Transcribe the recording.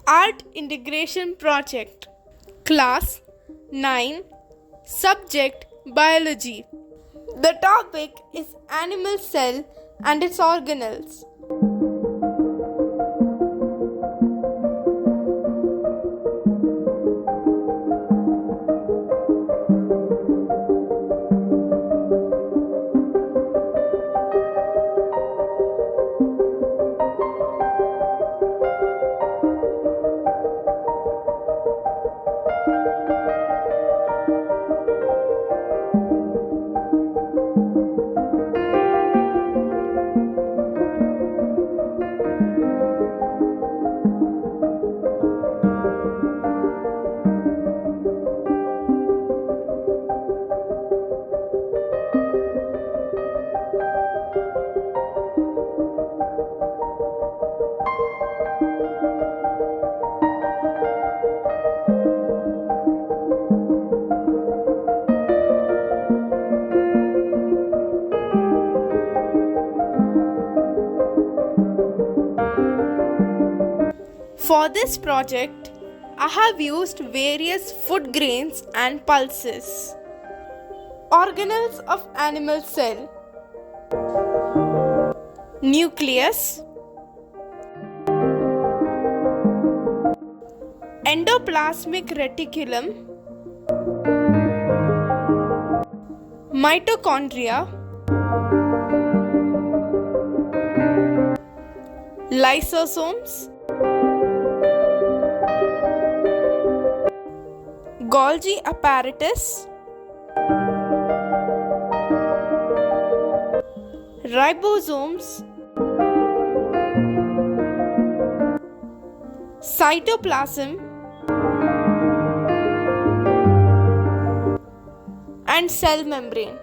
Art Integration Project. Class 9. Subject Biology. The topic is animal cell and its organelles. For this project, I have used various food grains and pulses. Organelles of animal cell: nucleus, endoplasmic reticulum, mitochondria, lysosomes, Golgi apparatus, ribosomes, cytoplasm, and cell membrane.